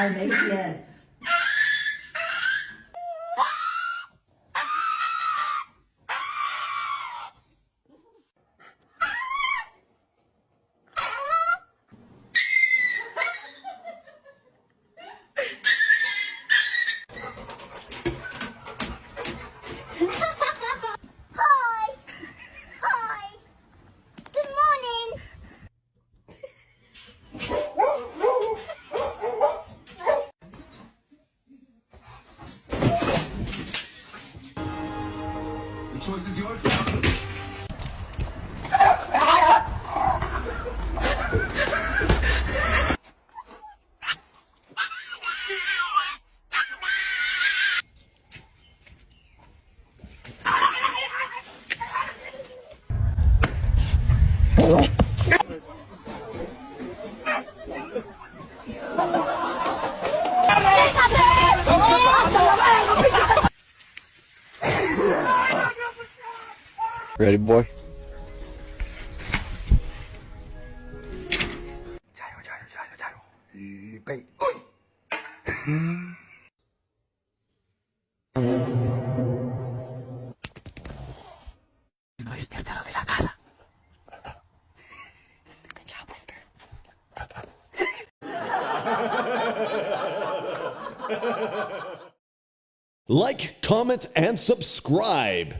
来没天。Hi. Hi. Good morning. The choice is yours now. Ready, boy? 加油，加油，加油，加油！预备，No es lo de la casa. Good job, Buster. Like, comment, and subscribe.